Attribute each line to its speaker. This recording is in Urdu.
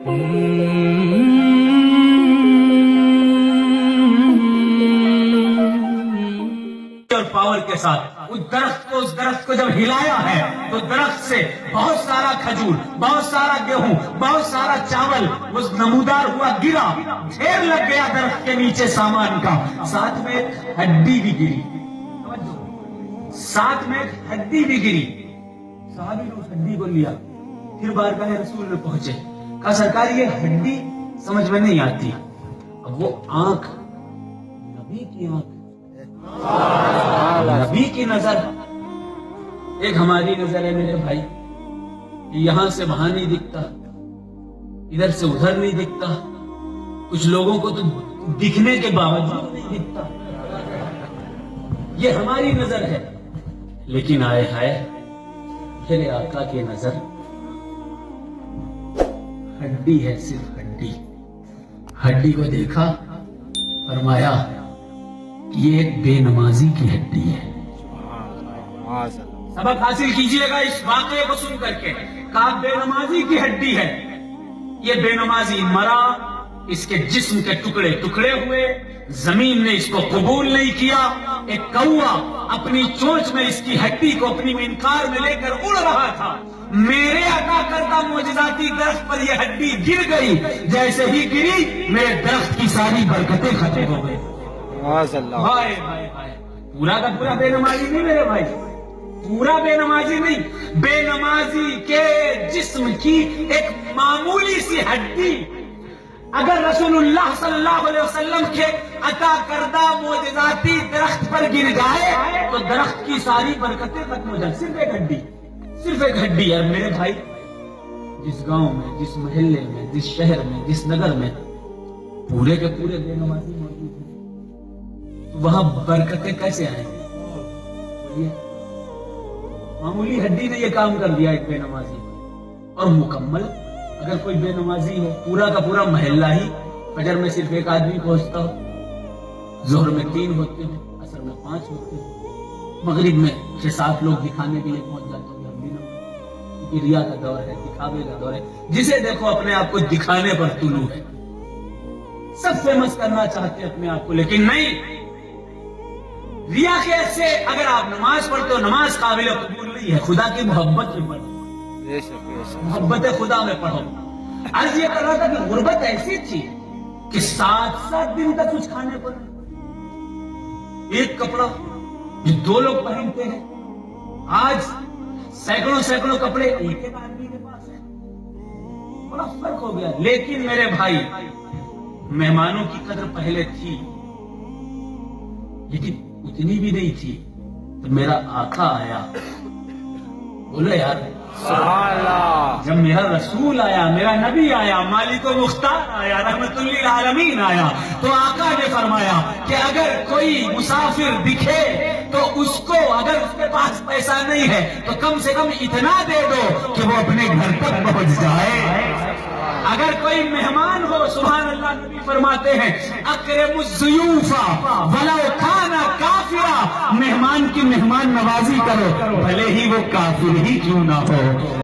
Speaker 1: اور پاور کے ساتھ اس درخت کو جب ہلایا ہے تو درخت سے بہت سارا کھجور، بہت سارا گیہوں، بہت سارا چاول اس نمودار ہوا، گرا، ڈھیر لگ گیا درخت کے نیچے سامان کا، ساتھ میں ایک ہڈی بھی گری، ساتھ میں ایک ہڈی بھی گری۔ صحابی نے اس ہڈی کو لیا، پھر بارگاہ رسول میں پہنچے، کہا سرکار یہ ہڈی سمجھ میں نہیں آتی۔ اب وہ آنکھ، نبی کی آنکھ، نبی کی نظر، ایک ہماری نظر ہے میرے بھائی، یہاں سے وہاں نہیں دکھتا، ادھر سے ادھر نہیں دکھتا، کچھ لوگوں کو تو دکھنے کے باوجود نہیں دکھتا، یہ ہماری نظر ہے۔ لیکن آئے ہائے میرے آقا کی نظر ہڈی ہے، صرف ہڈی، ہڈی کو دیکھا، فرمایا یہ ایک بے نمازی کی ہڈی ہے۔ سبق حاصل کیجئے گا اس واقعے کو سن کر کے، کہا بے نمازی کی ہڈی ہے، یہ بے نمازی مرا، اس کے جسم کے ٹکڑے ٹکڑے ہوئے، زمین نے اس کو قبول نہیں کیا، ایک کوا اپنی چونچ میں اس کی ہڈی کو اپنی منقار میں لے کر اڑ رہا تھا، میرے عطا کردہ معجزاتی درخت پر یہ ہڈی گر گئی، جیسے ہی گری میرے درخت کی ساری برکتیں ختم ہو گئی۔ ہائے ہائے ہائے، پورا کا پورا بے نمازی نہیں میرے بھائی، پورا بے نمازی نہیں، بے نمازی کے جسم کی ایک معمولی سی ہڈی اگر رسول اللہ صلی اللہ علیہ وسلم کے عطا کردہ معجزاتی درخت پر گر جائے تو درخت کی ساری برکتیں ختم ہو جائیں، صرف ایک ہڈی، صرف ایک ہڈی ہے۔ میرے بھائی جس گاؤں میں، جس محلے میں، جس شہر میں، جس نگر میں پورے کے پورے بے نمازی موجود ہیں تو وہاں برکتیں کیسے آئیں گی؟ معمولی ہڈی نے یہ کام کر دیا ایک بے نمازی، اور مکمل اگر کوئی بے نمازی ہو، پورا کا پورا محلہ ہی، فجر میں صرف ایک آدمی پہنچتا ہو، ظہر میں 3 ہوتے ہیں، عصر میں 5 ہوتے ہیں، مغرب میں 6-7 لوگ دکھانے کے لیے پہنچ جاتے ہیں، ہم بھی نہ، کیونکہ ریا کا دور ہے، دکھاوے کا دور ہے، جسے دیکھو اپنے آپ کو دکھانے پر طلوع ہے، سب فیمس کرنا چاہتے ہیں اپنے آپ کو، لیکن نہیں، ریا کے سے اگر آپ نماز پڑھتے ہو، نماز قابل قبول نہیں ہے، خدا کی محبت میں پڑھو، محبت خدا میں پڑھو۔ عرض یہ کر رہا تھا کہ غربت ایسی تھی کہ 7 دن تک کچھ کھانے پر ایک کپڑا جو 2 لوگ پہنتے ہیں، آج سینکڑوں کپڑے ایک آدمی کے پاس ہے، بڑا فرق ہو گیا۔ لیکن میرے بھائی مہمانوں کی قدر پہلے تھی، لیکن اتنی بھی نہیں تھی، تو میرا آقا آیا، بولے یار سبحان اللہ، جب میرا رسول آیا، میرا نبی آیا، مالک و مختار آیا، رحمت للعالمین آیا، تو آقا نے فرمایا کہ اگر کوئی مسافر دکھے تو اس کو، اگر اس کے پاس پیسہ نہیں ہے تو کم سے کم اتنا دے دو کہ وہ اپنے گھر تک پہنچ جائے۔ اگر کوئی مہمان ہو، سبحان اللہ، نبی فرماتے ہیں اکرم الضیوف ولو کان کافرا، مہمان کی مہمان نوازی کرو بھلے ہی وہ کافر ہی کیوں نہ ہو۔